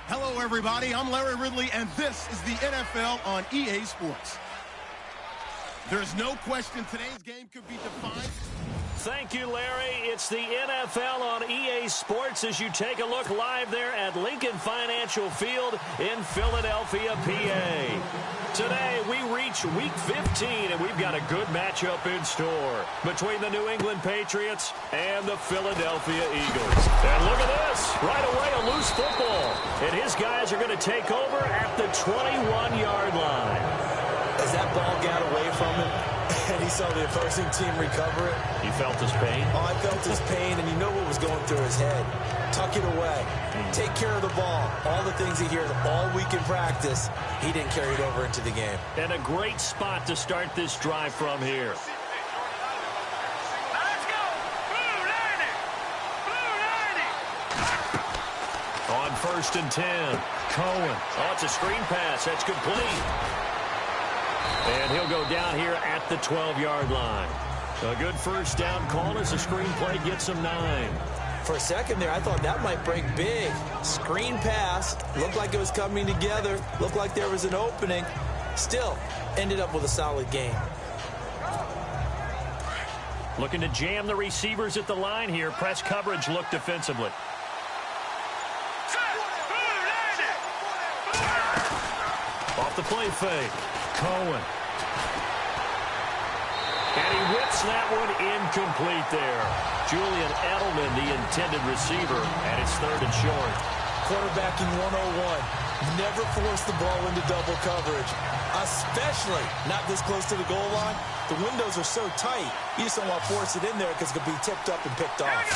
Hello, everybody. I'm Larry Ridley, and this is the NFL on EA Sports. There's no question today's game could be defined. Thank you, Larry. It's the NFL on EA Sports as you take a look live there at Lincoln Financial Field in Philadelphia, PA. Today, we reach Week 15, and we've got a good matchup in store between the New England Patriots and the Philadelphia Eagles. And look at this. Right away, a loose football. And his guys are going to take over at the 21-yard line. As that ball got away from him, and he saw the opposing team recover it. You felt his pain? Oh, I felt his pain, and you know what was going through his head. Tuck it away. Take care of the ball. All the things he hears all week in practice, he didn't carry it over into the game. And a great spot to start this drive from here. Let's go! Blue 90! Blue 90! On 1st and 10, Cohen. Oh, it's a screen pass. That's complete. And he'll go down here at the 12-yard line. A good first down call as the screen play gets him 9. For a second there, I thought that might break big. Screen pass. Looked like it was coming together. Looked like there was an opening. Still, ended up with a solid game. Looking to jam the receivers at the line here. Press coverage look defensively. Off the play fake. Cohen. And he whips that one incomplete there. Julian Edelman, the intended receiver, and it's 3rd and short. Quarterbacking 101. Never force the ball into double coverage, especially not this close to the goal line. The windows are so tight, you just don't want to force it in there because it could be tipped up and picked off.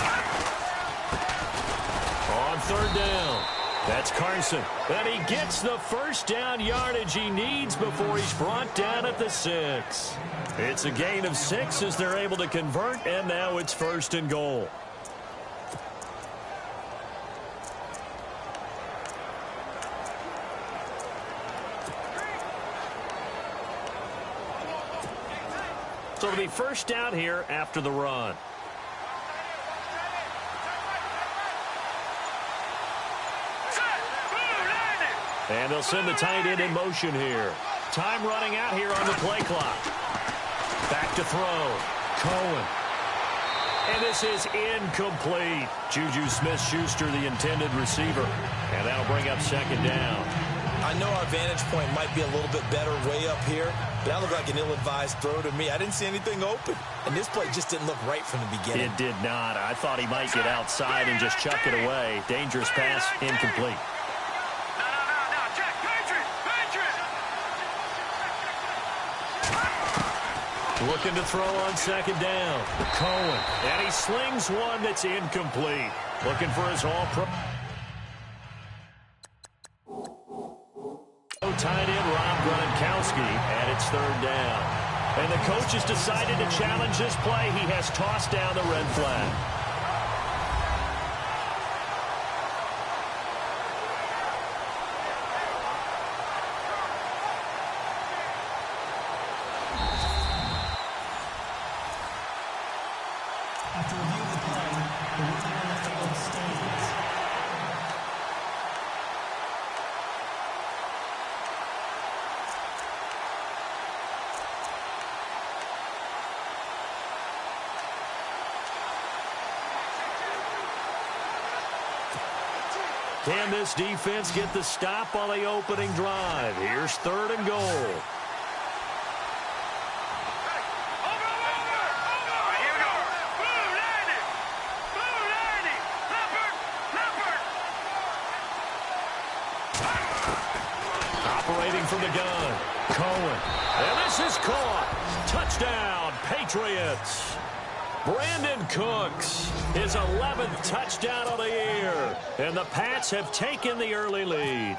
On 3rd down. That's Carson. And he gets the first down yardage he needs before he's brought down at the 6. It's a gain of 6 as they're able to convert, and now it's 1st and goal. So it'll be first down here after the run. And they'll send the tight end in motion here. Time running out here on the play clock. Back to throw. Cohen. And this is incomplete. Juju Smith-Schuster, the intended receiver. And that'll bring up 2nd down. I know our vantage point might be a little bit better way up here, but that looked like an ill-advised throw to me. I didn't see anything open, and this play just didn't look right from the beginning. It did not. I thought he might get outside and just chuck it away. Dangerous pass, incomplete. Looking to throw on 2nd down. Cohen. And he slings one that's incomplete. Looking for his all-pro. Tight end Rob Gronkowski, and it's 3rd down. And the coach has decided to challenge this play. He has tossed down the red flag. After review of the play, the ruling on the field stands. Can this defense get the stop on the opening drive? Here's 3rd and goal. Operating from the gun, Cohen. And this is caught. Touchdown, Patriots. Brandon Cooks, his 11th touchdown of the year. And the Pats have taken the early lead.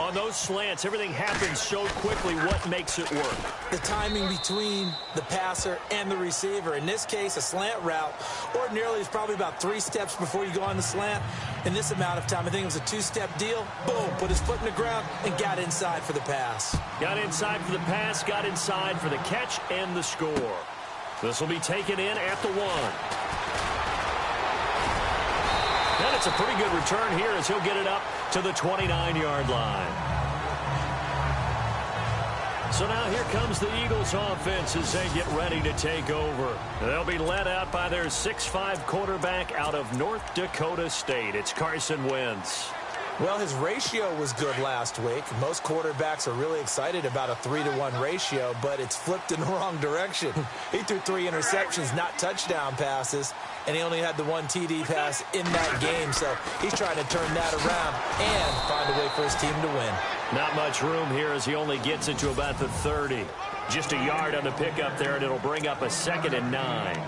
On those slants, everything happens so quickly. What makes it work? The timing between the passer and the receiver. In this case, a slant route ordinarily is probably about 3 steps before you go on the slant. In this amount of time, I think it was a 2-step deal. Boom, put his foot in the ground and got inside for the pass. Got inside for the pass, got inside for the catch and the score. This will be taken in at the 1. And it's a pretty good return here as he'll get it up to the 29-yard line. So now here comes the Eagles offense as they get ready to take over. They'll be led out by their 6'5" quarterback out of North Dakota State. It's Carson Wentz. Well, his ratio was good last week. Most quarterbacks are really excited about a 3-to-1 ratio, but it's flipped in the wrong direction. He threw 3 interceptions, not touchdown passes, and he only had the 1 TD pass in that game. So he's trying to turn that around and find a way for his team to win. Not much room here as he only gets it to about the 30. Just a yard on the pickup there, and it'll bring up a 2nd and 9.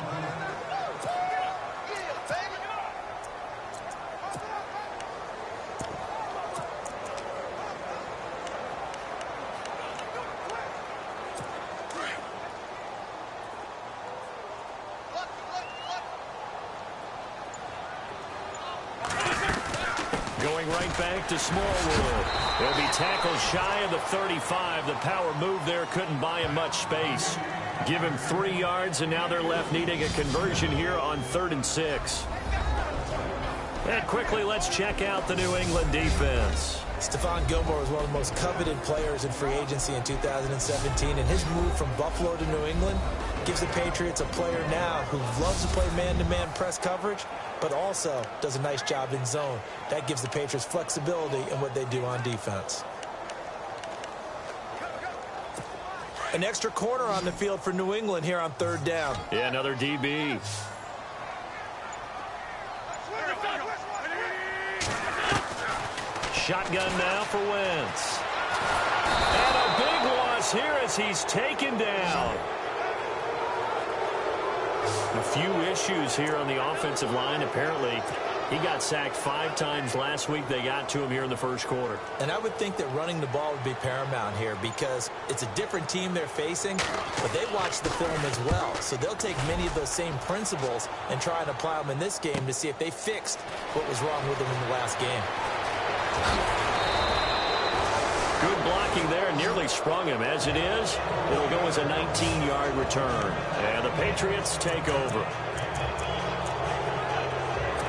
Going right back to Smallwood. He'll be tackled shy of the 35. The power move there couldn't buy him much space. Give him 3 yards, and now they're left needing a conversion here on 3rd and 6. And quickly, let's check out the New England defense. Stephon Gilmore was one of the most coveted players in free agency in 2017, and his move from Buffalo to New England gives the Patriots a player now who loves to play man-to-man press coverage, but also does a nice job in zone. That gives the Patriots flexibility in what they do on defense. An extra corner on the field for New England here on 3rd down. Yeah, another DB. Shotgun now for Wentz. And a big loss here as he's taken down. A few issues here on the offensive line. Apparently, he got sacked 5 times last week. They got to him here in the 1st quarter. And I would think that running the ball would be paramount here because it's a different team they're facing, but they watch the film as well. So they'll take many of those same principles and try and apply them in this game to see if they fixed what was wrong with them in the last game. Good blocking there, nearly sprung him. As it is, it'll go as a 19-yard return. And the Patriots take over.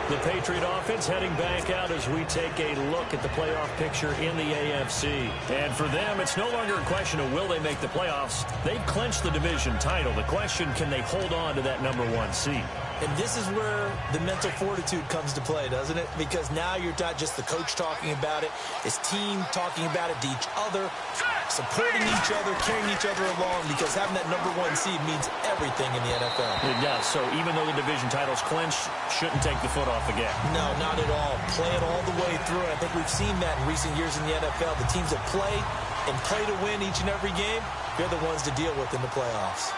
The Patriot offense heading back out as we take a look at the playoff picture in the AFC. And for them, it's no longer a question of will they make the playoffs. They've clinched the division title. The question, can they hold on to that #1 seed? And this is where the mental fortitude comes to play, doesn't it? Because now you're not just the coach talking about it, it's team talking about it to each other, supporting each other, carrying each other along, because having that #1 seed means everything in the NFL. It does. So even though the division title's clinched, shouldn't take the foot off the gas. No, not at all. Play it all the way through. And I think we've seen that in recent years in the NFL. The teams that play and play to win each and every game, they're the ones to deal with in the playoffs.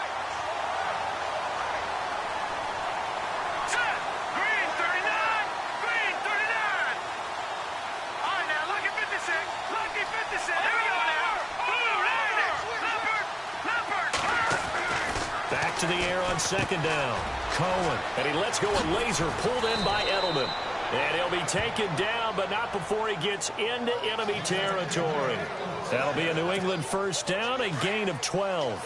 To the air on 2nd down. Cohen. And he lets go a laser pulled in by Edelman. And he'll be taken down, but not before he gets into enemy territory. That'll be a New England 1st down, a gain of 12.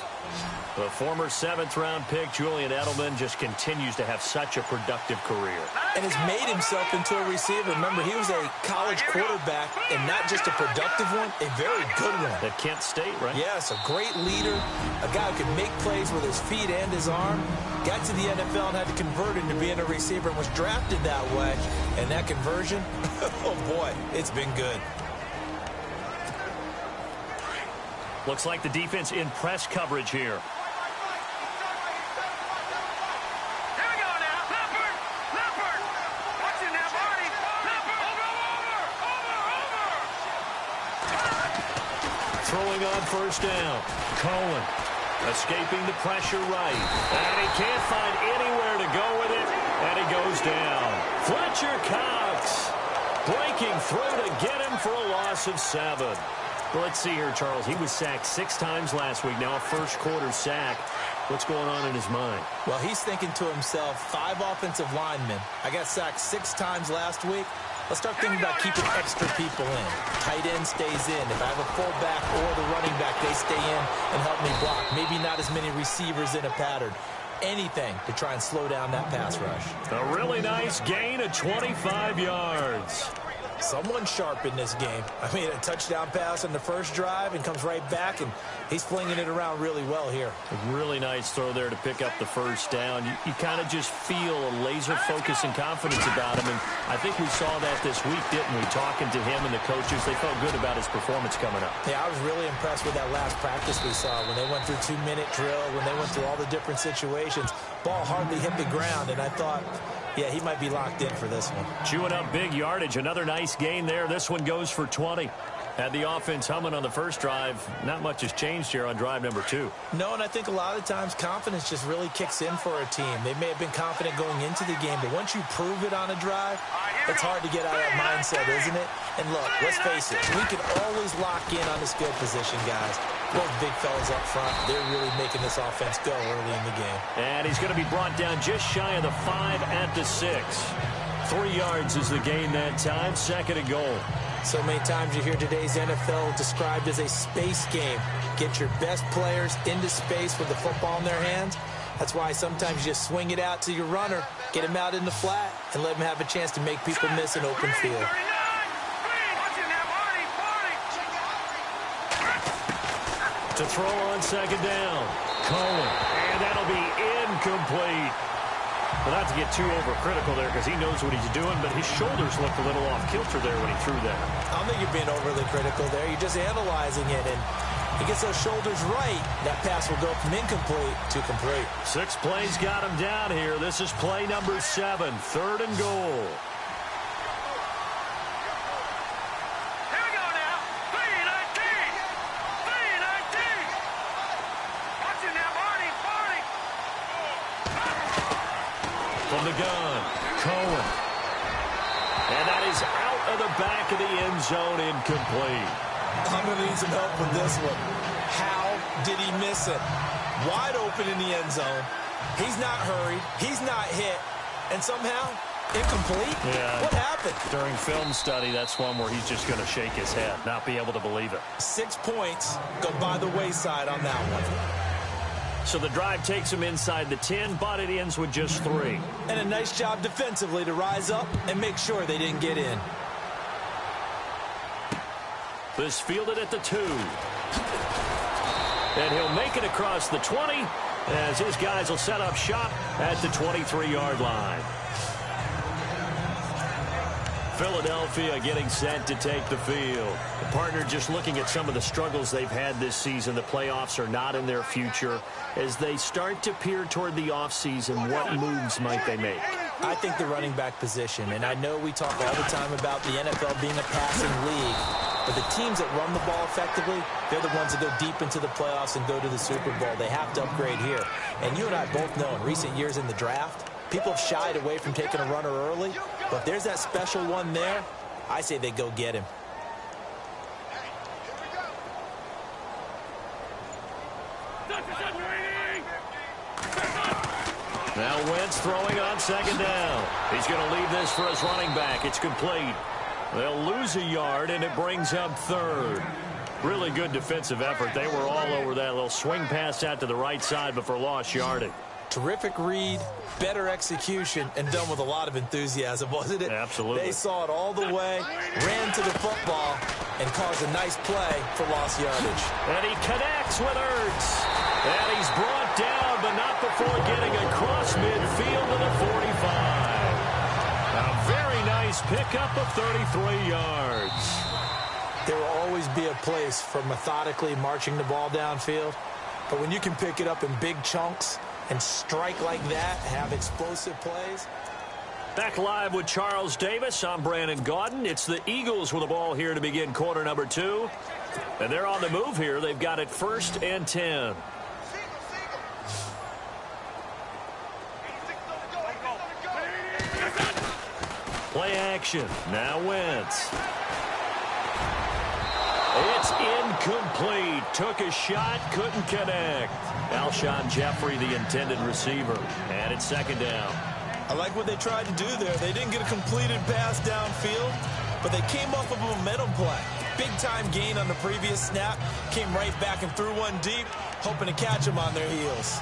The former 7th-round pick, Julian Edelman, just continues to have such a productive career. And has made himself into a receiver. Remember, he was a college quarterback, and not just a productive one, a very good one. At Kent State, right? Yes, a great leader, a guy who could make plays with his feet and his arm. Got to the NFL and had to convert into being a receiver and was drafted that way. And that conversion, oh boy, it's been good. Looks like the defense in press coverage here. Throwing on first down. Cohen escaping the pressure right. And he can't find anywhere to go with it. And he goes down. Fletcher Cox breaking through to get him for a loss of 7. Well, let's see here, Charles. He was sacked 6 times last week. Now a first-quarter sack. What's going on in his mind? Well, he's thinking to himself, 5 offensive linemen. I got sacked 6 times last week. Let's start thinking about keeping extra people in. Tight end stays in. If I have a fullback or the running back, they stay in and help me block. Maybe not as many receivers in a pattern. Anything to try and slow down that pass rush. A really nice gain of 25 yards. Someone sharp in this game. I mean, a touchdown pass on the first drive and comes right back, and he's flinging it around really well here. A really nice throw there to pick up the first down. You kind of just feel a laser focus and confidence about him, and I think we saw that this week, didn't we? Talking to him and the coaches, they felt good about his performance coming up. Yeah, I was really impressed with that last practice we saw when they went through 2-minute drill, when they went through all the different situations. Ball hardly hit the ground, and I thought, yeah, he might be locked in for this one. Chewing up big yardage. Another nice gain there. This one goes for 20. Had the offense humming on the first drive. Not much has changed here on drive number 2. No, and I think a lot of times confidence just really kicks in for a team. They may have been confident going into the game, but once you prove it on a drive, it's hard to get out of that mindset, isn't it? And look, let's face it, we can always lock in on the skill position, guys. Both big fellas up front, they're really making this offense go early in the game. And he's going to be brought down just shy of the 5 at the 6. 3 yards is the gain that time. 2nd and goal. So many times you hear today's NFL described as a space game. Get your best players into space with the football in their hands. That's why sometimes you just swing it out to your runner, get him out in the flat, and let him have a chance to make people miss an open field. To throw on 2nd down. Cohen. And that'll be incomplete. Well, not to get too overcritical there because he knows what he's doing, but his shoulders looked a little off kilter there when he threw that. I don't think you're being overly critical there. You're just analyzing it, and he gets those shoulders right. That pass will go from incomplete to complete. 6 plays got him down here. This is play number 7, 3rd and goal. From the gun, Cohen. And that is out of the back of the end zone, incomplete. I'm going to need some help with this one. How did he miss it? Wide open in the end zone. He's not hurried. He's not hit. And somehow, incomplete? Yeah. What happened? During film study, that's one where he's just going to shake his head, not be able to believe it. 6 points go by the wayside on that one. So the drive takes him inside the 10, but it ends with just 3. And a nice job defensively to rise up and make sure they didn't get in. This fielded at the 2. And he'll make it across the 20 as his guys will set up shop at the 23-yard line. Philadelphia getting set to take the field. The partner, just looking at some of the struggles they've had this season, the playoffs are not in their future. As they start to peer toward the offseason, what moves might they make? I think the running back position, and I know we talk all the time about the NFL being a passing league, but the teams that run the ball effectively, they're the ones that go deep into the playoffs and go to the Super Bowl. They have to upgrade here. And you and I both know in recent years in the draft, people have shied away from taking a runner early, but if there's that special one there, I say they go get him. Now Wentz throwing on 2nd down. He's going to leave this for his running back. It's complete. They'll lose a yard, and it brings up 3rd. Really good defensive effort. They were all over that little swing pass out to the right side, but for lost yardage. Terrific read, better execution, and done with a lot of enthusiasm, wasn't it? Absolutely. They saw it all the way, ran to the football, and caused a nice play for lost yardage. And he connects with Ertz. And he's brought down, but not before getting across midfield to the 45. A very nice pickup of 33 yards. There will always be a place for methodically marching the ball downfield, but when you can pick it up in big chunks and strike like that, have explosive plays. Back live with Charles Davis. I'm Brandon Gaudin. It's the Eagles with the ball here to begin quarter number 2. And they're on the move here. They've got it 1st and 10. Play action. Now Wentz. It's incomplete. Took a shot, couldn't connect. Alshon Jeffrey, the intended receiver. And it's 2nd down. I like what they tried to do there. They didn't get a completed pass downfield, but they came off of a momentum play. Big-time gain on the previous snap. Came right back and threw one deep, hoping to catch them on their heels.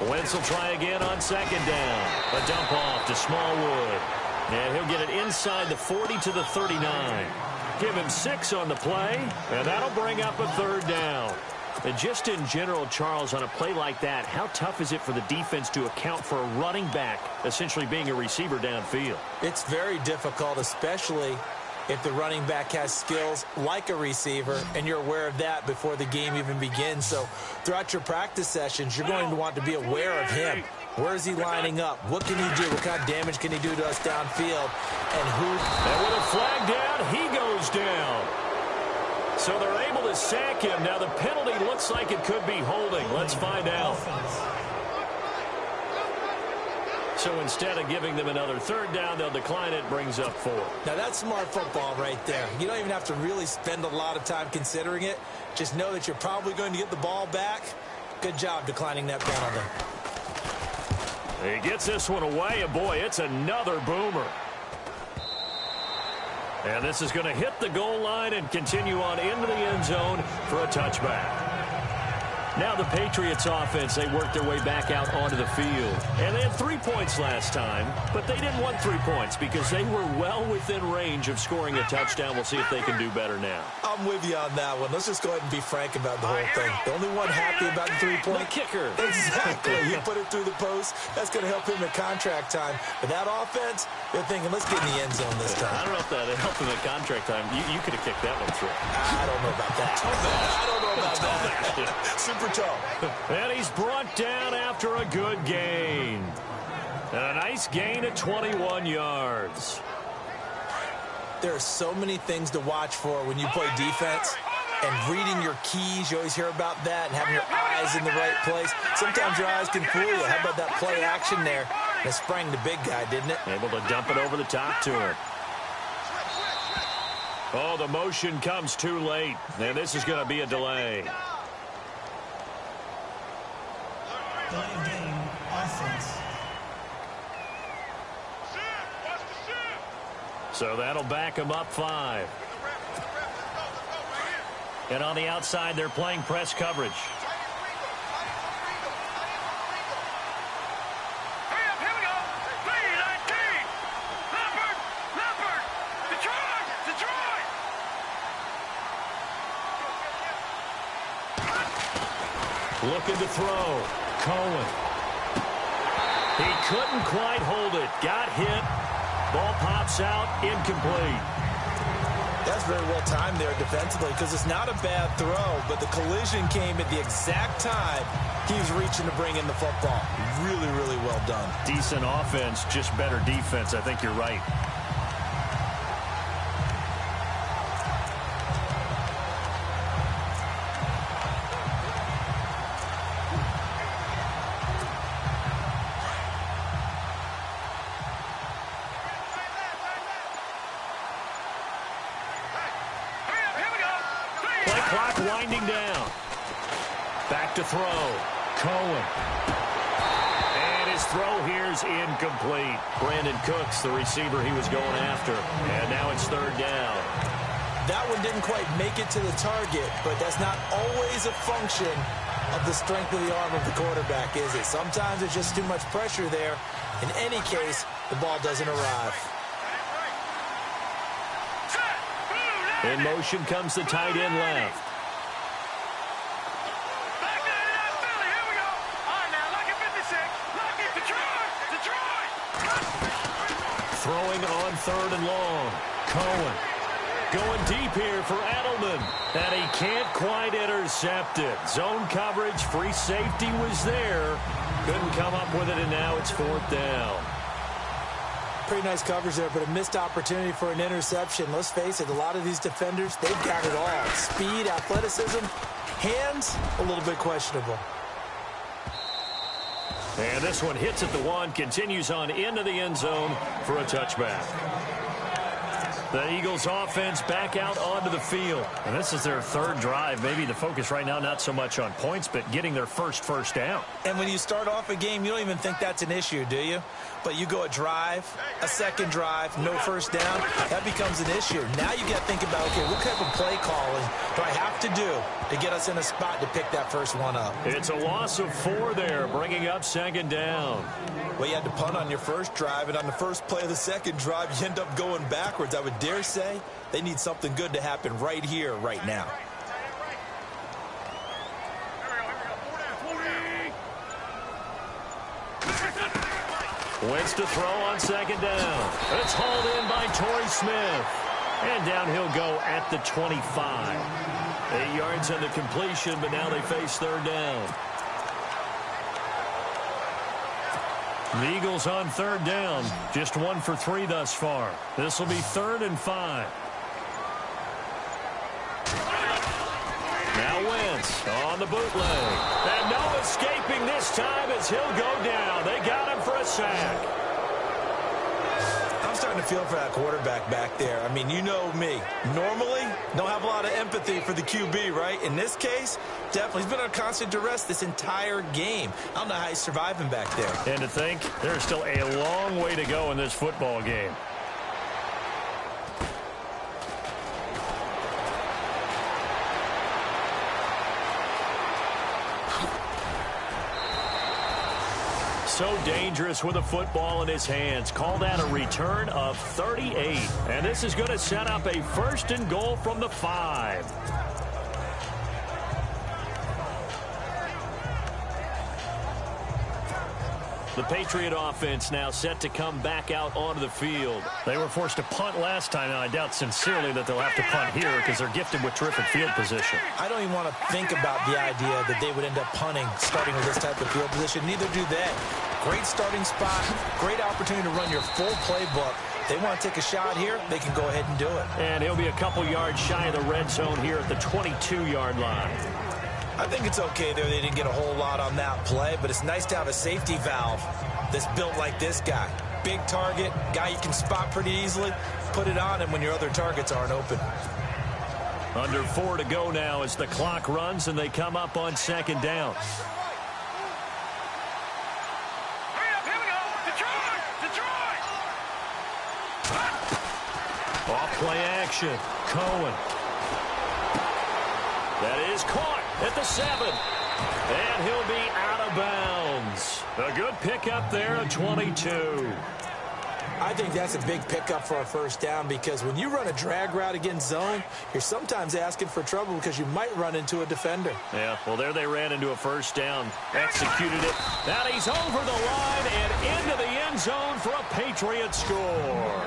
Wentz will try again on 2nd down. A dump off to Smallwood. And he'll get it inside the 40 to the 39. Give him 6 on the play, and that'll bring up a 3rd down. And just in general, Charles, on a play like that, how tough is it for the defense to account for a running back essentially being a receiver downfield? It's very difficult, especially if the running back has skills like a receiver, and you're aware of that before the game even begins. So throughout your practice sessions, you're going to want to be aware of him. Where is he lining up? What can he do? What kind of damage can he do to us downfield? And who? And with a flag down, he goes down. So they're able to sack him. Now the penalty looks like it could be holding. Let's find out. So instead of giving them another 3rd down, they'll decline it. Brings up 4. Now that's smart football right there. You don't even have to really spend a lot of time considering it. Just know that you're probably going to get the ball back. Good job declining that penalty. He gets this one away, and boy, it's another boomer. And this is going to hit the goal line and continue on into the end zone for a touchback. Now the Patriots offense, they worked their way back out onto the field. And they had 3 points last time, but they didn't want 3 points because they were well within range of scoring a touchdown. We'll see if they can do better now. I'm with you on that one. Let's just go ahead and be frank about the whole thing. The only one happy about the 3-point. The kicker. Exactly. You put it through the post. That's going to help him at contract time. But that offense, they're thinking, let's get in the end zone this time. I don't know if that helped him at contract time. You could have kicked that one through. I don't know about that. I don't know about that. Super tough. And he's brought down after a good gain. And a nice gain of 21 yards. There are so many things to watch for when you play defense. And reading your keys, you always hear about that, and having your eyes in the right place. Sometimes your eyes can fool you. How about that play action there? It sprang the big guy, didn't it? Able to dump it over the top to him. Oh, the motion comes too late. And this is going to be a delay. Delay of game, offense. So that'll back him up 5. And on the outside, they're playing press coverage. Looking to throw. Cohen. He couldn't quite hold it. Got hit. Ball pops out. Incomplete. That's very well timed there defensively because it's not a bad throw, but the collision came at the exact time he was reaching to bring in the football. Really, really well done. Decent offense, just better defense. I think you're right. Clock winding down. Back to throw. Cohen. And his throw here is incomplete. Brandon Cooks, the receiver he was going after. And now it's third down. That one didn't quite make it to the target, but that's not always a function of the strength of the arm of the quarterback, is it? Sometimes it's just too much pressure there. In any case, the ball doesn't arrive. In motion comes the tight end left. Back to Philly. Here we go. All right, now, lock it 56. Lock it. Detroit. Throwing on third and long. Cohen going deep here for Edelman. And he can't quite intercept it. Zone coverage, free safety was there. Couldn't come up with it, and now it's fourth down. Pretty nice coverage there, but a missed opportunity for an interception. Let's face it, a lot of these defenders, they've got it all. Speed, athleticism, hands, a little bit questionable. And this one hits at the one, continues on into the end zone for a touchback. The Eagles offense back out onto the field. And this is their third drive. Maybe the focus right now not so much on points, but getting their first down. And when you start off a game, you don't even think that's an issue, do you? But you go a drive, a second drive, no first down, that becomes an issue. Now you got to think about, okay, what type of play calling do I have to do to get us in a spot to pick that first one up? It's a loss of 4 there, bringing up second down. Well, you had to punt on your first drive, and on the first play of the second drive, you end up going backwards. I would dare say they need something good to happen right here, right now. Wentz to throw on second down. It's hauled in by Torrey Smith. And down he'll go at the 25. 8 yards on the completion, but now they face third down. The Eagles on third down. Just 1 for 3 thus far. This will be 3rd and 5. Now Wentz on the bootleg. And no escaping this time as he'll go down. They got him for a sack. I'm starting to feel for that quarterback back there. I mean, you know me. Normally, don't have a lot of empathy for the QB, right? In this case, definitely. He's been under constant duress this entire game. I don't know how he's surviving back there. And to think, there's still a long way to go in this football game. So dangerous with a football in his hands. Called out a return of 38. And this is going to set up a 1st and goal from the 5. The Patriot offense now set to come back out onto the field. They were forced to punt last time, and I doubt sincerely that they'll have to punt here because they're gifted with terrific field position. I don't even want to think about the idea that they would end up punting starting with this type of field position. Neither do they. Great starting spot, great opportunity to run your full playbook. They want to take a shot here, they can go ahead and do it. And he'll be a couple yards shy of the red zone here at the 22-yard line. I think it's okay there. They didn't get a whole lot on that play, but it's nice to have a safety valve that's built like this guy. Big target, guy you can spot pretty easily. Put it on him when your other targets aren't open. Under 4 to go now as the clock runs and they come up on second down. Hurry up, here we go. Detroit! Off play action. Cohen. That is caught at the 7. And he'll be out of bounds. A good pickup there at 22. I think that's a big pickup for a first down because when you run a drag route against zone, you're sometimes asking for trouble because you might run into a defender. Yeah, well, there they ran into a first down. Executed it. Now he's over the line and into the end zone for a Patriot score.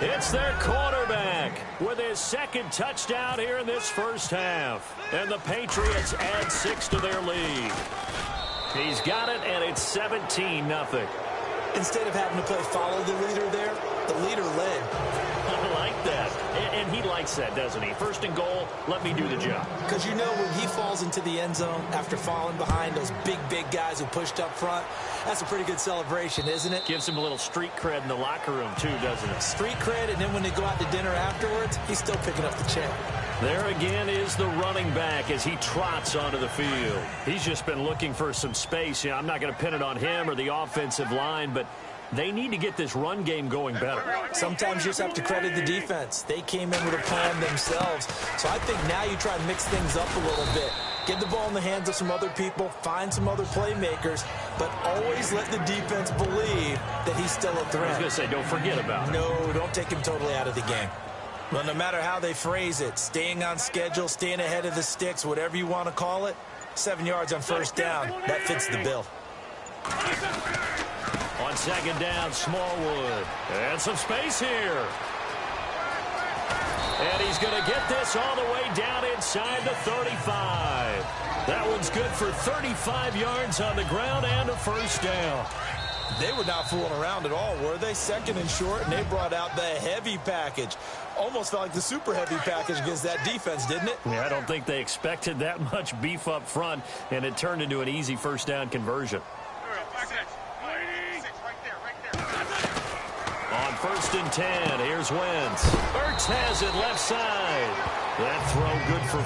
It's their quarterback with his 2nd touchdown here in this first half. And the Patriots add 6 to their lead. He's got it, and it's 17-0. Instead of having to play follow the leader there, the leader led. I like that. And he likes that, doesn't he? First and goal, let me do the job. Because you know when he falls into the end zone after falling behind those big guys who pushed up front, that's a pretty good celebration, isn't it? Gives him a little street cred in the locker room, too, doesn't it? Street cred, and then when they go out to dinner afterwards, he's still picking up the check. There again is the running back as he trots onto the field. He's just been looking for some space. You know, I'm not going to pin it on him or the offensive line, but they need to get this run game going better. Sometimes you just have to credit the defense. They came in with a plan themselves. So I think now you try to mix things up a little bit. Get the ball in the hands of some other people, find some other playmakers, but always let the defense believe that he's still a threat. I was going to say, don't forget about it. No, don't take him totally out of the game. Well, no matter how they phrase it, staying on schedule, staying ahead of the sticks, whatever you want to call it, 7 yards on first down, that fits the bill. On second down, Smallwood. And some space here. And he's going to get this all the way down inside the 35. That one's good for 35 yards on the ground and a first down. They were not fooling around at all, were they? Second and short, and they brought out the heavy package. Almost felt like the super heavy package against that defense, didn't it? Yeah, I don't think they expected that much beef up front, and it turned into an easy first down conversion. On first and 10, here's Wentz. Ertz has it left side. That throw good for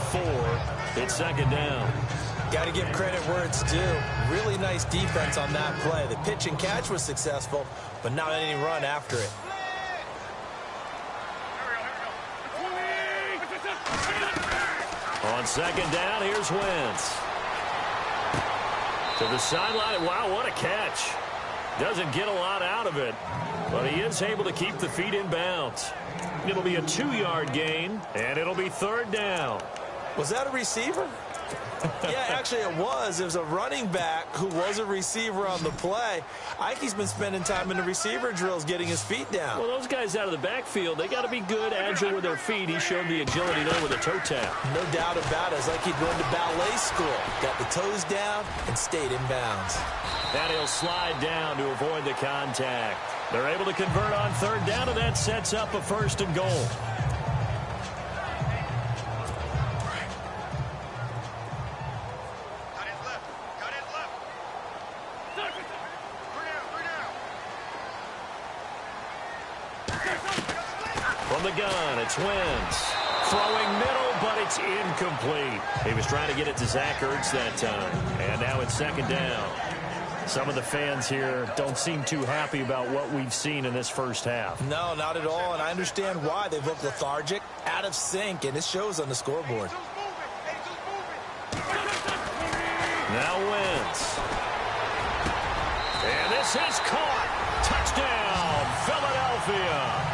4. It's second down. Got to give credit where it's due. Really nice defense on that play. The pitch and catch was successful, but not any run after it. On second down, here's Wentz. To the sideline. Wow, what a catch. Doesn't get a lot out of it, but he is able to keep the feet in bounds. It'll be a 2-yard gain, and it'll be third down. Was that a receiver? Yeah, actually it was. It was a running back who was a receiver on the play. I think he's been spending time in the receiver drills getting his feet down. Well, those guys out of the backfield, they got to be good, agile with their feet. He showed the agility there with a toe tap. No doubt about it. It's like he'd gone to ballet school. Got the toes down and stayed in bounds. And he'll slide down to avoid the contact. They're able to convert on third down, and that sets up a first and goal. From the gun, it's Wentz. Throwing middle, but it's incomplete. He was trying to get it to Zach Ertz that time. And now it's second down. Some of the fans here don't seem too happy about what we've seen in this first half. No, not at all, and I understand why. They've looked lethargic, out of sync, and it shows on the scoreboard. Now Wentz. And this is caught. Touchdown, Philadelphia.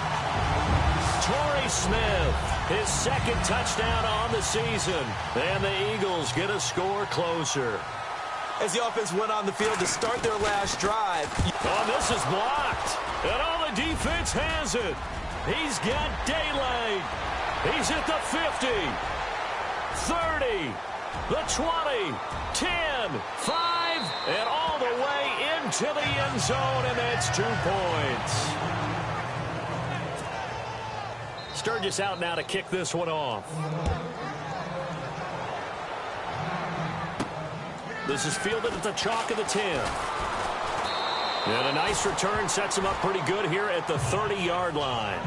Torrey Smith, his second touchdown on the season. And the Eagles get a score closer. As the offense went on the field to start their last drive. Oh, this is blocked. And all the defense has it. He's got daylight. He's at the 50, 30, the 20, 10, 5, and all the way into the end zone, and that's 2 points. Sturgis out now to kick this one off. This is fielded at the chalk of the 10. And a nice return sets him up pretty good here at the 30-yard line.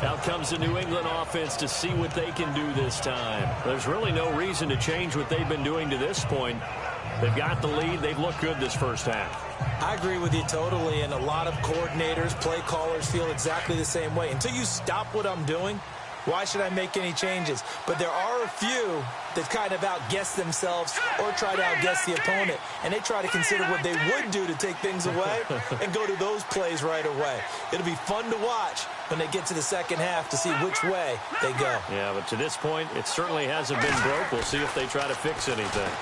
Out comes the New England offense to see what they can do this time. There's really no reason to change what they've been doing to this point. They've got the lead. They've looked good this first half. I agree with you totally, and a lot of coordinators, play callers feel exactly the same way. Until you stop what I'm doing, why should I make any changes? But there are a few that kind of outguess themselves or try to outguess the opponent, and they try to consider what they would do to take things away and go to those plays right away. It'll be fun to watch when they get to the second half to see which way they go. Yeah, but to this point, it certainly hasn't been broke. We'll see if they try to fix anything.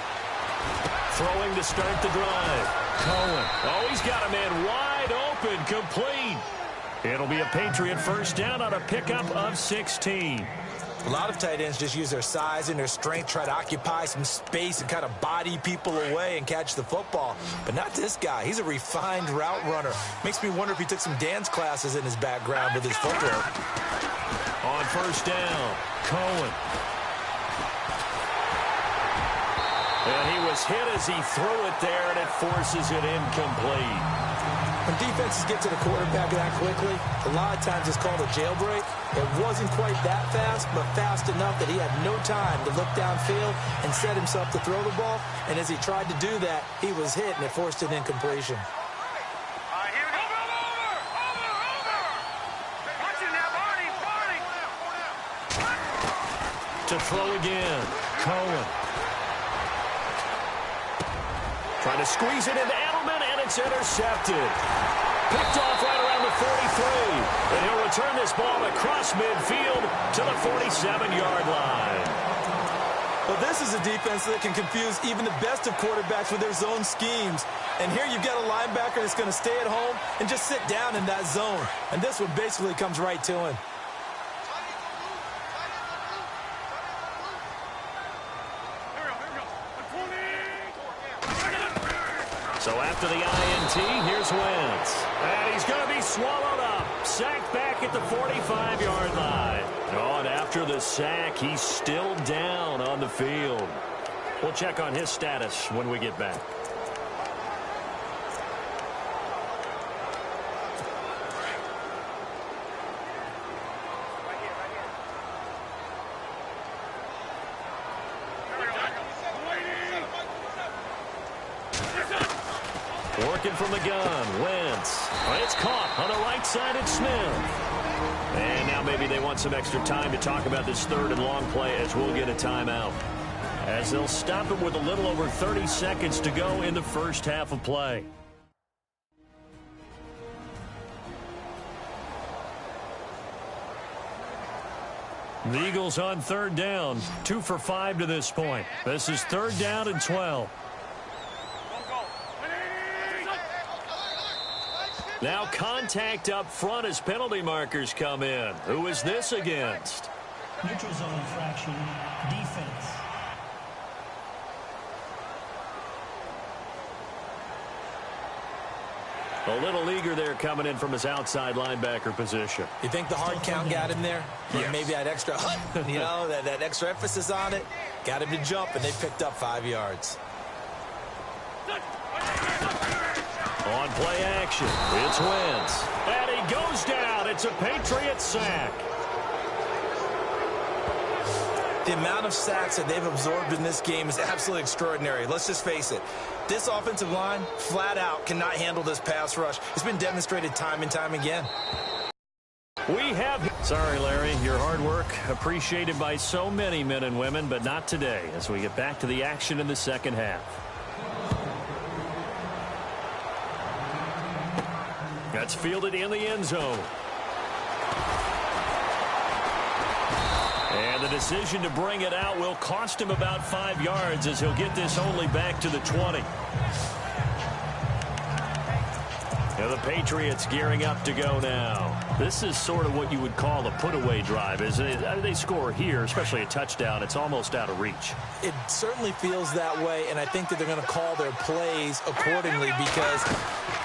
Throwing to start the drive. Cohen. Oh, he's got a man wide open, complete. It'll be a Patriot first down on a pickup of 16. A lot of tight ends just use their size and their strength, try to occupy some space and kind of body people away and catch the football. But not this guy. He's a refined route runner. Makes me wonder if he took some dance classes in his background with his footwork. On first down, Cohen. And he was hit as he threw it there, and it forces it incomplete. When defenses get to the quarterback that quickly, a lot of times it's called a jailbreak. It wasn't quite that fast, but fast enough that he had no time to look downfield and set himself to throw the ball. And as he tried to do that, he was hit, and it forced an incompletion. To throw again, Cohen. Trying to squeeze it into Edelman, and it's intercepted. Picked off right around the 43. And he'll return this ball across midfield to the 47-yard line. Well, this is a defense that can confuse even the best of quarterbacks with their zone schemes. And here you've got a linebacker that's going to stay at home and just sit down in that zone. And this one basically comes right to him. So after the INT, here's Wentz. And he's going to be swallowed up. Sacked back at the 45-yard line. Oh, and after the sack, he's still down on the field. We'll check on his status when we get back. Working from the gun, Wentz. It's caught on the right side at Smith. And now maybe they want some extra time to talk about this third and long play as we'll get a timeout. As they'll stop it with a little over 30 seconds to go in the first half of play. The Eagles on third down, 2 for 5 to this point. This is third down and 12. Now contact up front as penalty markers come in. Who is this against? Neutral zone infraction, defense. A little eager there coming in from his outside linebacker position. You think the hard count got him there? Yes. Maybe that extra you know, that extra emphasis on it got him to jump, and they picked up 5 yards. On play action, it's Wentz. And he goes down. It's a Patriot sack. The amount of sacks that they've absorbed in this game is absolutely extraordinary. Let's just face it. This offensive line, flat out, cannot handle this pass rush. It's been demonstrated time and time again. We have... Sorry, Larry, your hard work appreciated by so many men and women, but not today as we get back to the action in the second half. That's fielded in the end zone. And the decision to bring it out will cost him about 5 yards as he'll get this only back to the 20. Now the Patriots gearing up to go now. This is sort of what you would call a put-away drive, isn't it? They score here, especially a touchdown. It's almost out of reach. It certainly feels that way, and I think that they're going to call their plays accordingly because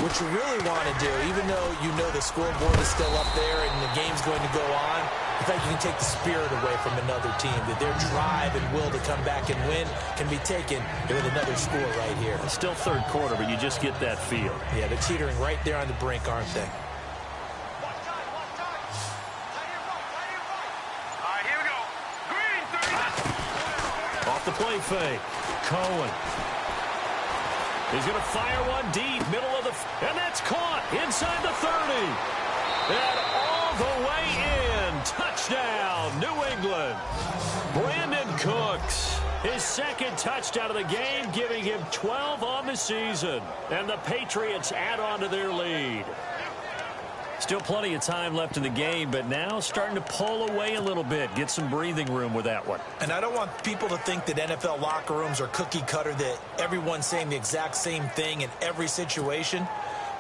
what you really want to do, even though you know the scoreboard is still up there and the game's going to go on, in fact, you can take the spirit away from another team, that their drive and will to come back and win can be taken with another score right here. It's still third quarter, but you just get that feel. Yeah, they're teetering right there on the brink, aren't they? Off the play fake, Cohen. He's going to fire one deep, middle of the... And that's caught inside the 30. And all the way in. Touchdown, New England. Brandon Cooks, his second touchdown of the game, giving him 12 on the season. And the Patriots add on to their lead. Still plenty of time left in the game, but now starting to pull away a little bit. Get some breathing room with that one. And I don't want people to think that NFL locker rooms are cookie cutter, that everyone's saying the exact same thing in every situation.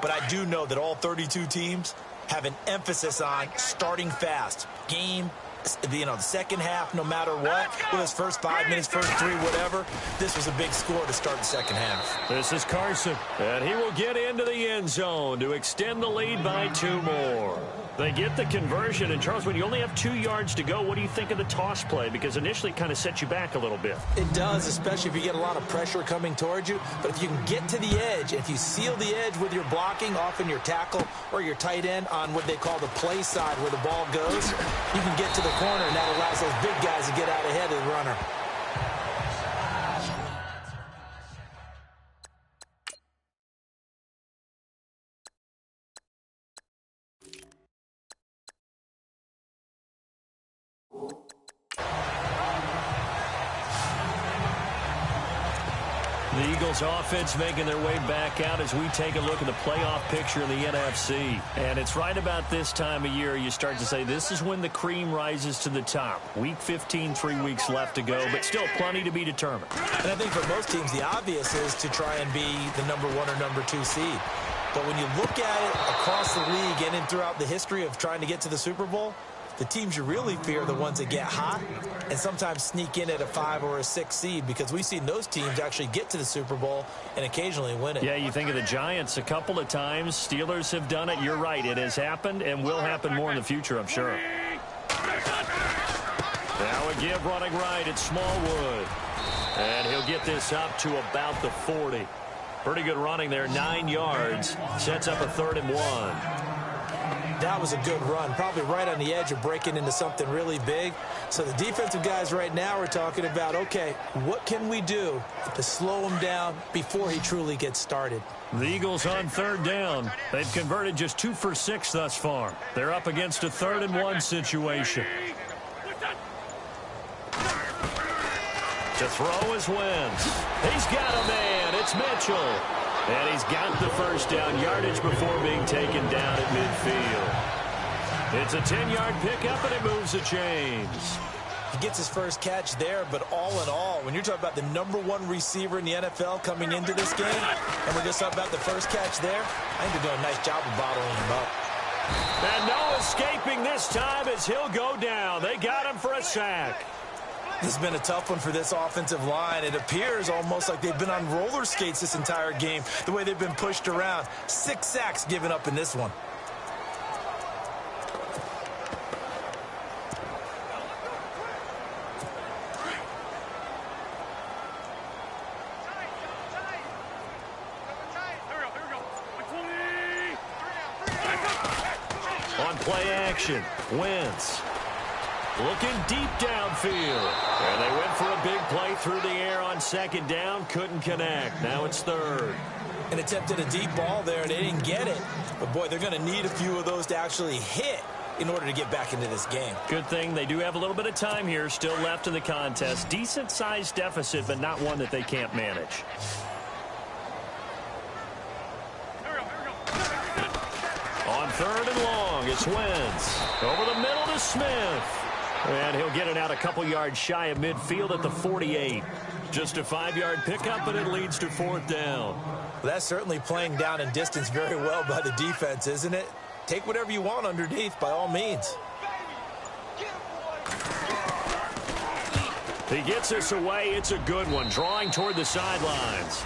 But I do know that all 32 teams have an emphasis on starting fast, game the second half, no matter what, with his first 5 minutes, first 3, whatever, this was a big score to start the second half. This is Carson, and he will get into the end zone to extend the lead by 2 more. They get the conversion, and Charles, when you only have 2 yards to go, what do you think of the toss play? Because initially it kind of sets you back a little bit. It does, especially if you get a lot of pressure coming towards you. But if you can get to the edge, if you seal the edge with your blocking, often your tackle or your tight end on what they call the play side where the ball goes, you can get to the corner, and that allows those big guys to get out ahead of the runner. The Eagles offense making their way back out as we take a look at the playoff picture in the NFC. And it's right about this time of year you start to say this is when the cream rises to the top. Week 15, 3 weeks left to go, but still plenty to be determined. And I think for most teams, the obvious is to try and be the number 1 or number 2 seed. But when you look at it across the league and in throughout the history of trying to get to the Super Bowl, the teams you really fear are the ones that get hot and sometimes sneak in at a 5 or a 6 seed, because we've seen those teams actually get to the Super Bowl and occasionally win it. Yeah, you think of the Giants a couple of times. Steelers have done it. You're right. It has happened and will happen more in the future, I'm sure. Now a give running right. It's Smallwood. And he'll get this up to about the 40. Pretty good running there, 9 yards. Sets up a 3rd and 1. That was a good run, probably right on the edge of breaking into something really big. So the defensive guys right now are talking about, okay, what can we do to slow him down before he truly gets started? The Eagles on 3rd down. They've converted just 2 for 6 thus far. They're up against a 3rd and 1 situation. To throw is Wentz. He's got a man. It's Mitchell. And he's got the first down, yardage before being taken down at midfield. It's a 10-yard pickup, and it moves the chains. He gets his first catch there, but all in all, when you're talking about the number 1 receiver in the NFL coming into this game, and we're just talking about the first catch there, I think they're doing a nice job of bottling him up. And no escaping this time as he'll go down. They got him for a sack. This has been a tough one for this offensive line. It appears almost like they've been on roller skates this entire game, the way they've been pushed around. 6 sacks given up in this one. On play action, Wentz. Looking deep downfield. And they went for a big play through the air on 2nd down. Couldn't connect. Now it's 3rd. And attempted a deep ball there, and they didn't get it. But, boy, they're going to need a few of those to actually hit in order to get back into this game. Good thing they do have a little bit of time here still left in the contest. Decent-sized deficit, but not one that they can't manage. On 3rd and long, it's Wentz. Over the middle to Smith. And he'll get it out a couple yards shy of midfield at the 48. Just a 5-yard pickup, and it leads to 4th down. Well, that's certainly playing down in distance very well by the defense, isn't it? Take whatever you want underneath, by all means. He gets this away. It's a good one, drawing toward the sidelines.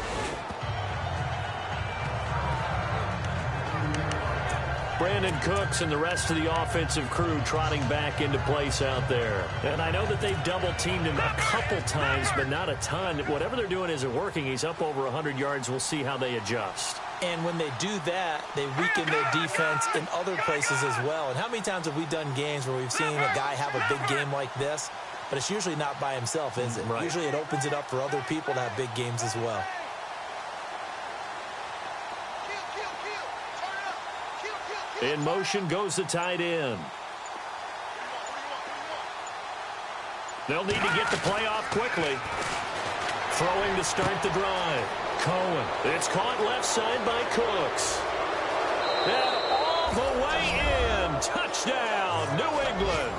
Brandon Cooks and the rest of the offensive crew trotting back into place out there. And I know that they've double-teamed him a couple times, but not a ton. Whatever they're doing isn't working. He's up over 100 yards. We'll see how they adjust. And when they do that, they weaken their defense in other places as well. And how many times have we done games where we've seen a guy have a big game like this? But it's usually not by himself, is it? Right. Usually it opens it up for other people to have big games as well. In motion goes the tight end. They'll need to get the play off quickly. Throwing to start the drive. Cohen. It's caught left side by Cooks. And all the way in. Touchdown, New England.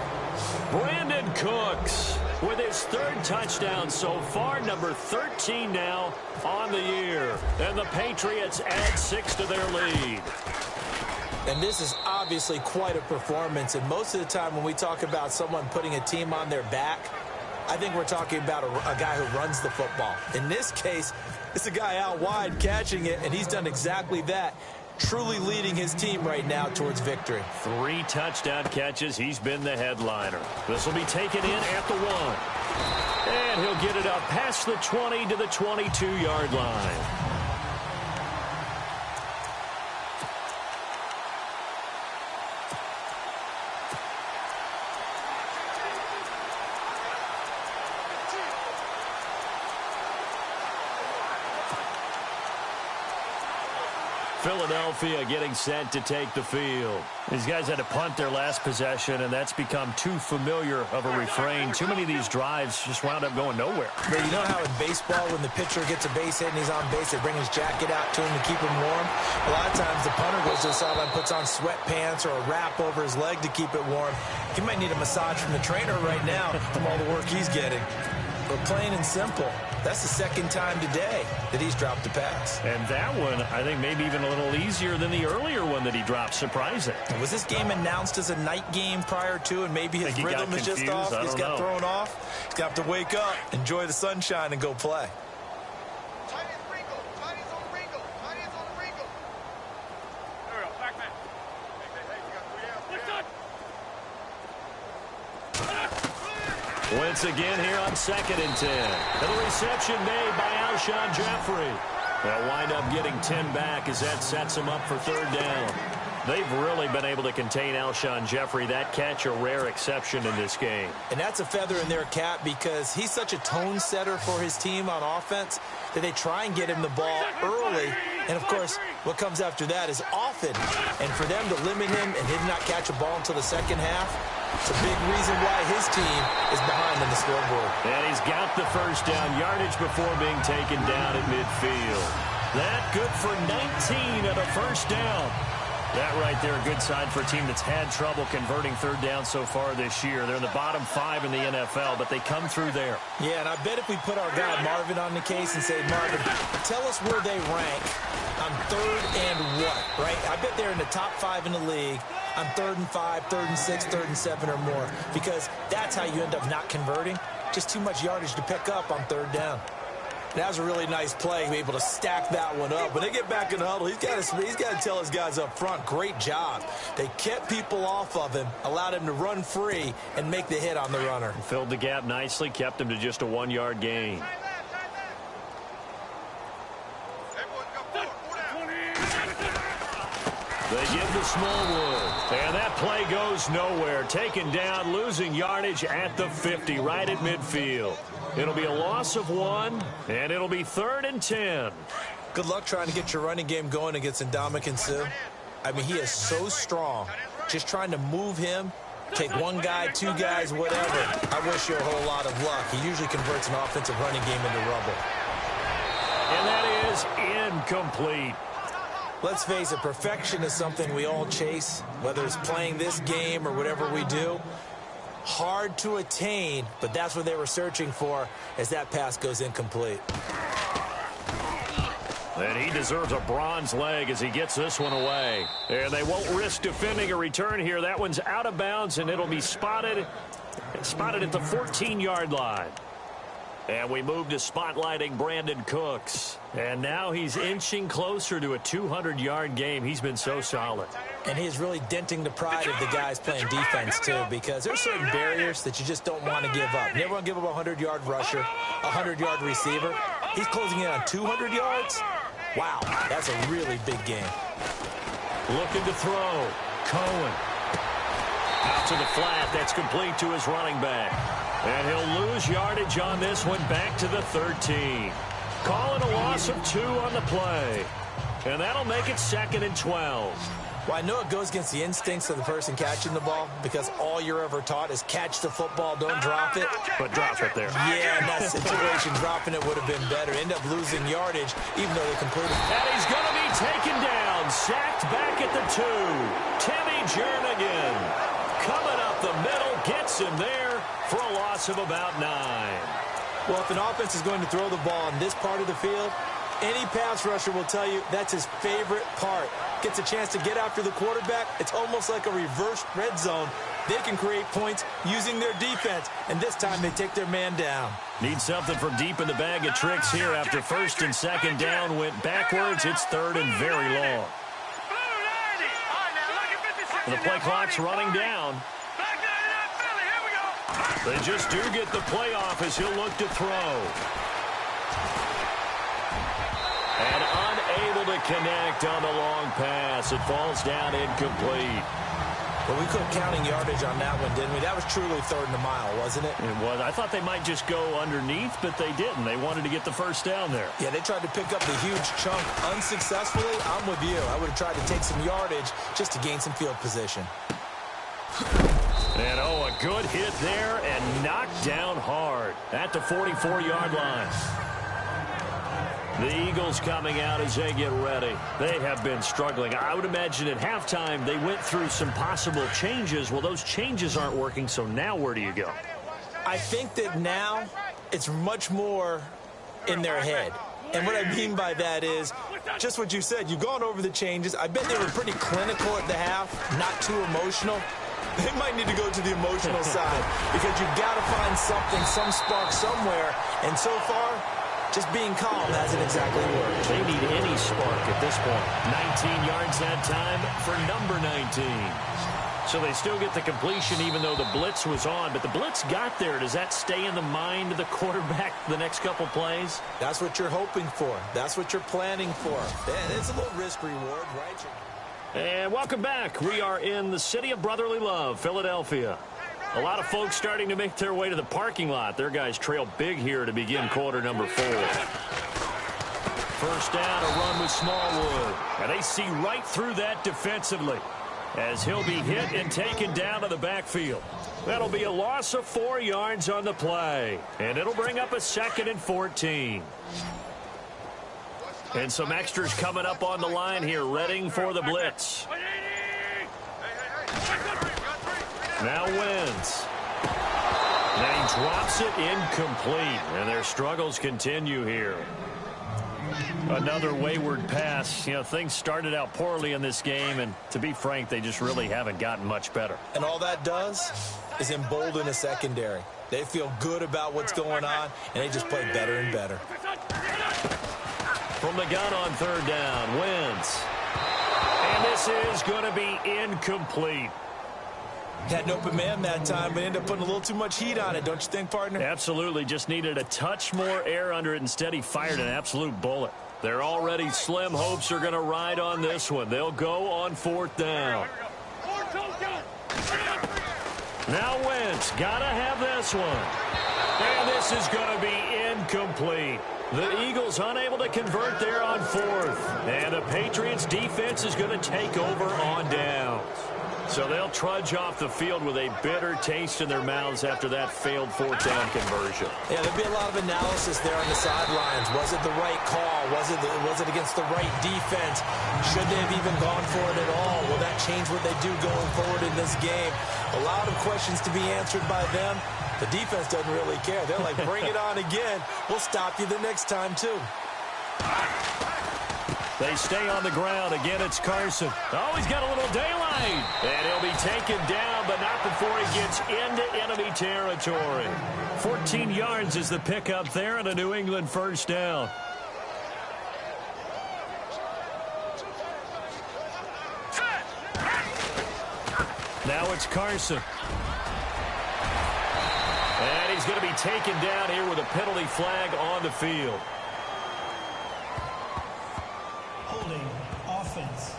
Brandon Cooks with his 3rd touchdown so far, number 13 now on the year. And the Patriots add 6 to their lead. And this is obviously quite a performance. And most of the time when we talk about someone putting a team on their back, I think we're talking about a guy who runs the football. In this case, it's a guy out wide catching it, and he's done exactly that, truly leading his team right now towards victory. 3 touchdown catches. He's been the headliner. This will be taken in at the 1. And he'll get it up past the 20 to the 22-yard line. Philadelphia getting set to take the field. These guys had to punt their last possession, and that's become too familiar of a refrain. Too many of these drives just wound up going nowhere. But you know how in baseball, when the pitcher gets a base hit and he's on base, they bring his jacket out to him to keep him warm? A lot of times the punter goes to the sideline, puts on sweatpants or a wrap over his leg to keep it warm. He might need a massage from the trainer right now from all the work he's getting. But plain and simple, that's the second time today that he's dropped a pass. And that one, I think, maybe even a little easier than the earlier one that he dropped. Surprising. Was this game announced as a night game prior to, and maybe his rhythm is just off? He's got thrown off. He's got to wake up, enjoy the sunshine, and go play. Once again here on 2nd and 10. And the reception made by Alshon Jeffrey. They'll wind up getting 10 back as that sets them up for 3rd down. They've really been able to contain Alshon Jeffrey. That catch a rare exception in this game. And that's a feather in their cap because he's such a tone setter for his team on offense that they try and get him the ball early. And, of course, what comes after that is often. And for them to limit him and him not catch a ball until the second half, it's a big reason why his team is behind on the scoreboard. And he's got the 1st down yardage before being taken down at midfield. That good for 19 at a 1st down. That right there, a good sign for a team that's had trouble converting 3rd down so far this year. They're in the bottom 5 in the NFL, but they come through there. Yeah, and I bet if we put our guy Marvin on the case and say, Marvin, tell us where they rank on 3rd and what, right? I bet they're in the top 5 in the league on 3rd and 5, 3rd and 6, 3rd and 7 or more, because that's how you end up not converting. Just too much yardage to pick up on 3rd down. That was a really nice play, be able to stack that one up. When they get back in the huddle, he's got to tell his guys up front, great job. They kept people off of him, allowed him to run free and make the hit on the runner. Filled the gap nicely, kept him to just a 1-yard gain. They give to Smallwood. And that play goes nowhere. Taken down, losing yardage at the 50, right at midfield. It'll be a loss of 1, and it'll be 3rd and 10. Good luck trying to get your running game going against Ndamukong Suh. I mean, he is so strong. Just trying to move him, take 1 guy, 2 guys, whatever. I wish you a whole lot of luck. He usually converts an offensive running game into rubble. And that is incomplete. Let's face it, perfection is something we all chase, whether it's playing this game or whatever we do. Hard to attain, but that's what they were searching for as that pass goes incomplete. And he deserves a bronze leg as he gets this one away. And they won't risk defending a return here. That one's out of bounds, and it'll be spotted at the 14-yard line. And we move to spotlighting Brandon Cooks. And now he's inching closer to a 200-yard game. He's been so solid. And he's really denting the pride of the guys playing defense, too, because there's certain barriers that you just don't want to give up. You never want to give up a 100-yard rusher, a 100-yard receiver. He's closing in on 200 yards. Wow, that's a really big game. Looking to throw. Cohen. Out to the flat. That's complete to his running back. And he'll lose yardage on this one, back to the 13. Calling a loss of 2 on the play. And that'll make it 2nd and 12. Well, I know it goes against the instincts of the person catching the ball because all you're ever taught is catch the football, don't drop it. But drop it there. Yeah, in that situation, dropping it would have been better. End up losing yardage, even though they completed. And he's going to be taken down, sacked back at the 2. Timmy Jernigan coming up the middle, gets him there for a loss of about 9. Well, if an offense is going to throw the ball in this part of the field, Any pass rusher will tell you that's his favorite part. Gets a chance to get after the quarterback. It's almost like a reverse red zone. They can create points using their defense, and this time they take their man down. Need something from deep in the bag of tricks here after first and second down went backwards. It's third and very long. The play clock's running down. They just do get the play off as he'll look to throw. And unable to connect on the long pass. It falls down incomplete. Well, we couldn't counting yardage on that one, didn't we? That was truly third and a mile, wasn't it? It was. I thought they might just go underneath, but they didn't. They wanted to get the first down there. Yeah, they tried to pick up the huge chunk unsuccessfully. I'm with you. I would have tried to take some yardage just to gain some field position. And, oh, a good hit there and knocked down hard at the 44-yard line. The Eagles coming out as they get ready. They have been struggling. I would imagine at halftime they went through some possible changes. Well, those changes aren't working, so now where do you go? I think that now it's much more in their head. And what I mean by that is just what you said. You've gone over the changes. I bet they were pretty clinical at the half, not too emotional. They might need to go to the emotional side because you've got to find something, some spark somewhere. And so far, just being calm hasn't exactly worked. They need any spark at this point. 19 yards that time for number 19. So they still get the completion even though the blitz was on. But the blitz got there. Does that stay in the mind of the quarterback the next couple plays? That's what you're hoping for. That's what you're planning for. It's a little risk-reward, right? And welcome back. We are in the city of brotherly love, Philadelphia. A lot of folks starting to make their way to the parking lot. Their guys trail big here to begin quarter number 4. First down, a run with Smallwood. And they see right through that defensively as he'll be hit and taken down to the backfield. That'll be a loss of 4 yards on the play. And it'll bring up a 2nd and 14. And some extras coming up on the line here, readying for the blitz. Now Wentz. Now he drops it incomplete, and their struggles continue here. Another wayward pass. You know, things started out poorly in this game, and to be frank, they just really haven't gotten much better. And all that does is embolden a secondary. They feel good about what's going on, and they just play better and better. From the gun on third down, Wentz. And this is going to be incomplete. Had an open man that time, but ended up putting a little too much heat on it, don't you think, partner? Absolutely. Just needed a touch more air under it. Instead, he fired an absolute bullet. Their already slim hopes are going to ride on this one. They'll go on fourth down. Now Wentz, got to have this one. And this is going to be incomplete. The Eagles unable to convert there on fourth. And the Patriots defense is going to take over on downs. So they'll trudge off the field with a bitter taste in their mouths after that failed fourth down conversion. Yeah, there'll be a lot of analysis there on the sidelines. Was it the right call? Was it against the right defense? Should they have even gone for it at all? Will that change what they do going forward in this game? A lot of questions to be answered by them. The defense doesn't really care. They're like, bring it on again. We'll stop you the next time, too. They stay on the ground. Again, it's Carson. Oh, he's got a little daylight. And he'll be taken down, but not before he gets into enemy territory. 14 yards is the pickup there and a New England first down. Now it's Carson. And he's going to be taken down here with a penalty flag on the field. Holding offense.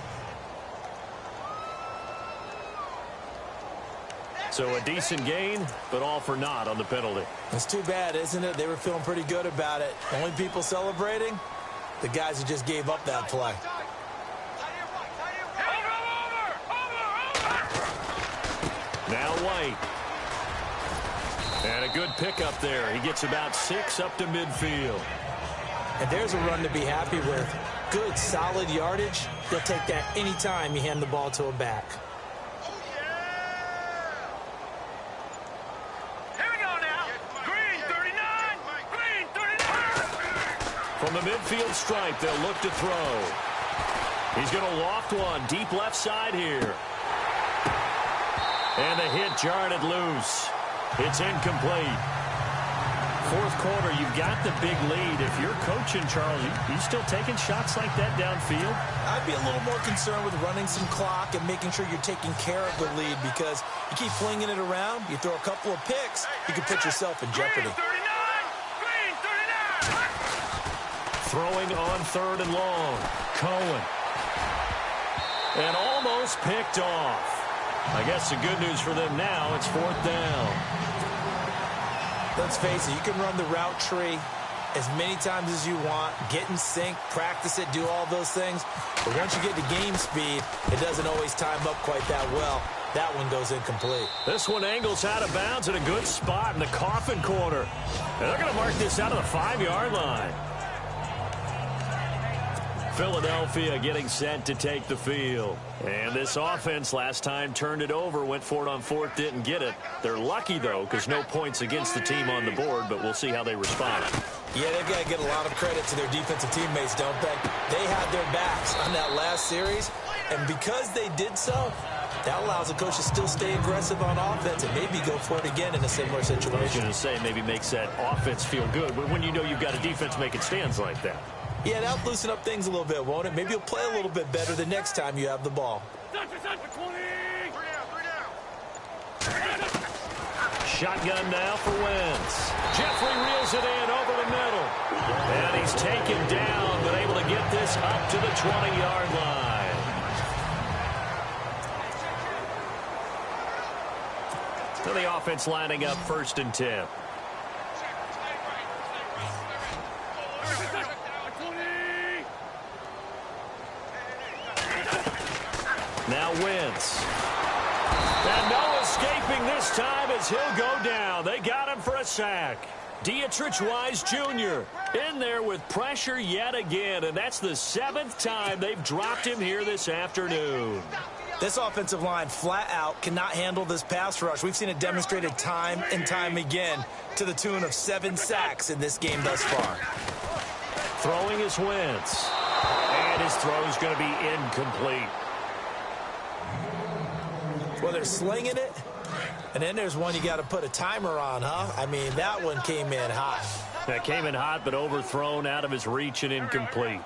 So a decent gain, but all for naught on the penalty. It's too bad, isn't it? They were feeling pretty good about it. Only people celebrating? The guys who just gave up that play. Now White. And a good pickup there. He gets about 6 up to midfield. And there's a run to be happy with. Good, solid yardage. They'll take that anytime you hand the ball to a back. From From the midfield stripe, they'll look to throw. He's going to loft one deep left side here. And the hit jarred it loose. It's incomplete. Fourth quarter, you've got the big lead. If you're coaching, Charles, you still taking shots like that downfield? I'd be a little more concerned with running some clock and making sure you're taking care of the lead, because you keep flinging it around, you throw a couple of picks, you can put yourself in jeopardy. Green 39. Throwing on third and long. Cohen. And almost picked off. I guess the good news for them now, it's fourth down. Let's face it, you can run the route tree as many times as you want, get in sync, practice it, do all those things. But once you get to game speed, it doesn't always time up quite that well. That one goes incomplete. This one angles out of bounds at a good spot in the coffin corner. And they're going to mark this out of the 5-yard line. Philadelphia getting set to take the field. And this offense last time turned it over, went for it on fourth, didn't get it. They're lucky, though, because no points against the team on the board, but we'll see how they respond. Yeah, they've got to get a lot of credit to their defensive teammates, don't they? They had their backs on that last series, and because they did so, that allows the coach to still stay aggressive on offense and maybe go for it again in a similar situation. I was going to say maybe makes that offense feel good, but when you know you've got a defense making stands like that. Yeah, that'll loosen up things a little bit, won't it? Maybe you'll play a little bit better the next time you have the ball. Shotgun now for Wentz. Jeffrey reels it in over the middle. And he's taken down, but able to get this up to the 20-yard line. So the offense lining up 1st and 10. Now Wentz. And no escaping this time as he'll go down. They got him for a sack. Dietrich Wise Jr. in there with pressure yet again, and that's the 7th time they've dropped him here this afternoon. This offensive line flat out cannot handle this pass rush. We've seen it demonstrated time and time again to the tune of 7 sacks in this game thus far. Throwing is Wentz. And his throw's going to be incomplete. Well, they're slinging it, and then there's one you got to put a timer on, huh? I mean, that one came in hot. That came in hot, but overthrown, out of his reach, and incomplete.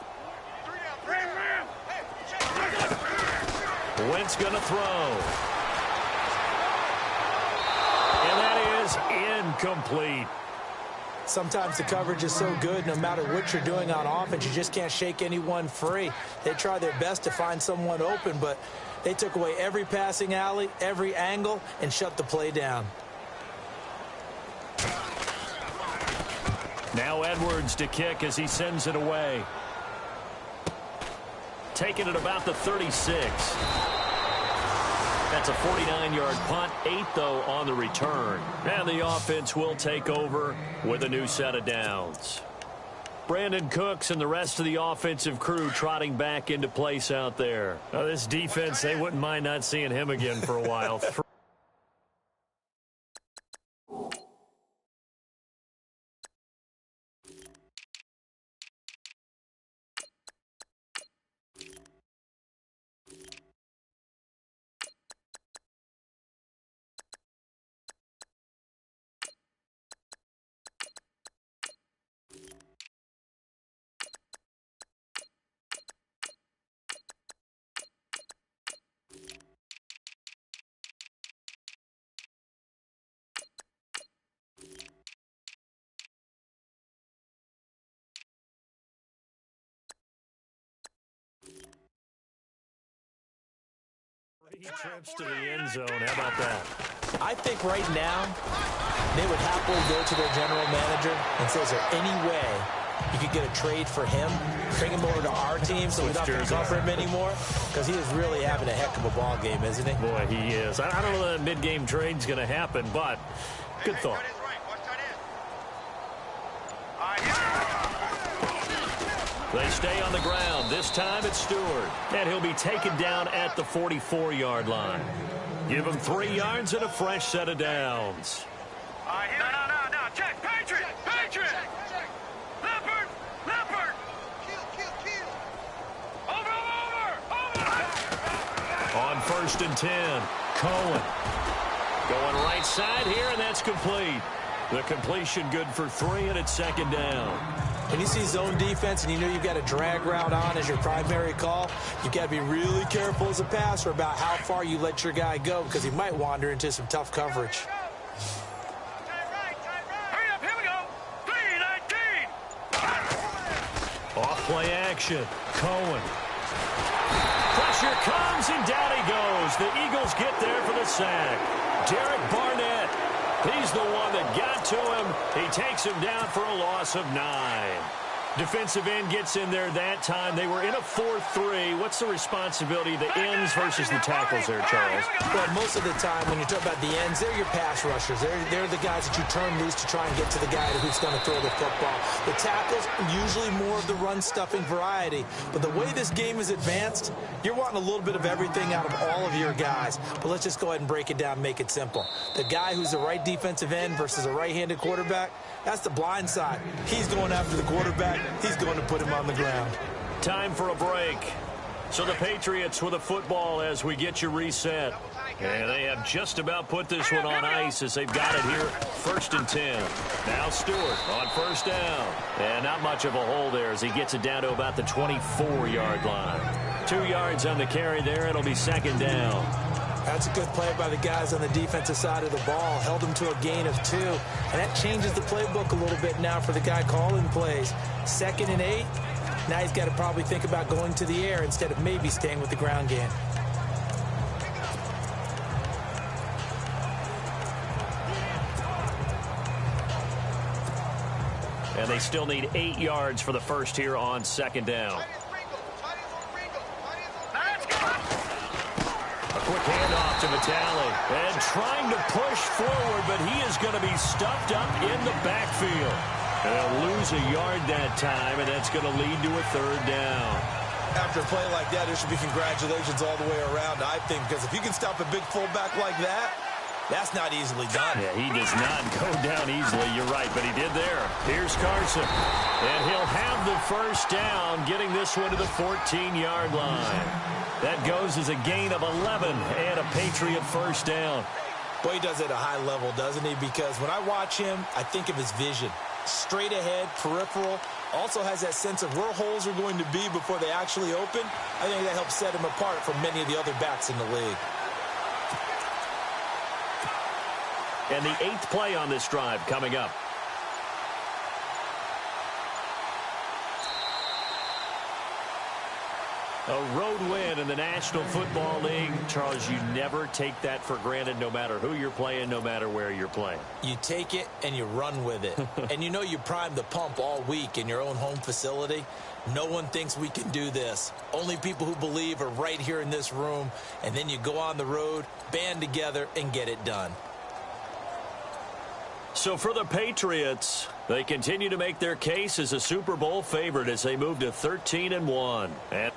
Wentz going to throw. And that is incomplete. Sometimes the coverage is so good, no matter what you're doing on offense, you just can't shake anyone free. They try their best to find someone open, but they took away every passing alley, every angle, and shut the play down. Now Edwards to kick as he sends it away. Taking it about the 36. That's a 49-yard punt, 8, though, on the return. And the offense will take over with a new set of downs. Brandon Cooks and the rest of the offensive crew trotting back into place out there. This defense, they wouldn't mind not seeing him again for a while. Trips to the end zone. How about that? I think right now they would happily go to their general manager and say, is there any way you could get a trade for him, bring him over to our team so we don't have to cover him anymore? Because he is really having a heck of a ball game, isn't he? Boy, he is. I don't know that a mid-game trade's going to happen, but good thought. They stay on the ground. This time it's Stewart. And he'll be taken down at the 44-yard line. Give him 3 yards and a fresh set of downs. No. Check. Patriot. Leopard. first and 10. Cohen going right side here, and that's complete. The completion good for 3, and it's second down. When you see zone defense and you know you've got a drag route on as your primary call, you've got to be really careful as a passer about how far you let your guy go because he might wander into some tough coverage. Hurry up, here we go. 3-19. Off-play action. Cohen. Pressure comes, and down he goes. The Eagles get there for the sack. Derek Barnett. He's the one that got to him. He takes him down for a loss of 9. Defensive end gets in there that time. They were in a 4-3. What's the responsibility of the ends versus the tackles there, Charles? Well, most of the time when you talk about the ends, they're your pass rushers. They're the guys that you turn loose to try and get to the guy who's going to throw the football. The tackles, usually more of the run-stuffing variety. But the way this game is advanced, you're wanting a little bit of everything out of all of your guys. But let's just go ahead and break it down and make it simple. The guy who's the right defensive end versus a right-handed quarterback, that's the blind side. He's going after the quarterback. He's going to put him on the ground. Time for a break. So the Patriots with a football as we get you reset. And they have just about put this one on ice as they've got it here. First and 10. Now Stewart on first down. And not much of a hole there as he gets it down to about the 24-yard line. 2 yards on the carry there. It'll be second down. That's a good play by the guys on the defensive side of the ball. Held them to a gain of 2. And that changes the playbook a little bit now for the guy calling plays. 2nd and 8. Now he's got to probably think about going to the air instead of maybe staying with the ground game. And they still need 8 yards for the first here on second down. Quick handoff to Vitale. And trying to push forward, but he is going to be stuffed up in the backfield. And they'll lose a yard that time, and that's going to lead to a third down. After a play like that, there should be congratulations all the way around, I think, because if you can stop a big fullback like that, that's not easily done. Yeah, he does not go down easily. You're right, but he did there. Here's Carson. And he'll have the first down, getting this one to the 14-yard line. That goes as a gain of 11 and a Patriot first down. Boy, he does it at a high level, doesn't he? Because when I watch him, I think of his vision. Straight ahead, peripheral. Also has that sense of where holes are going to be before they actually open. I think that helps set him apart from many of the other backs in the league. And the 8th play on this drive coming up. A road win in the National Football League. Charles, you never take that for granted no matter who you're playing, no matter where you're playing. You take it and you run with it. And you know you primed the pump all week in your own home facility. No one thinks we can do this. Only people who believe are right here in this room. And then you go on the road, band together, and get it done. So for the Patriots, they continue to make their case as a Super Bowl favorite as they move to 13-1. And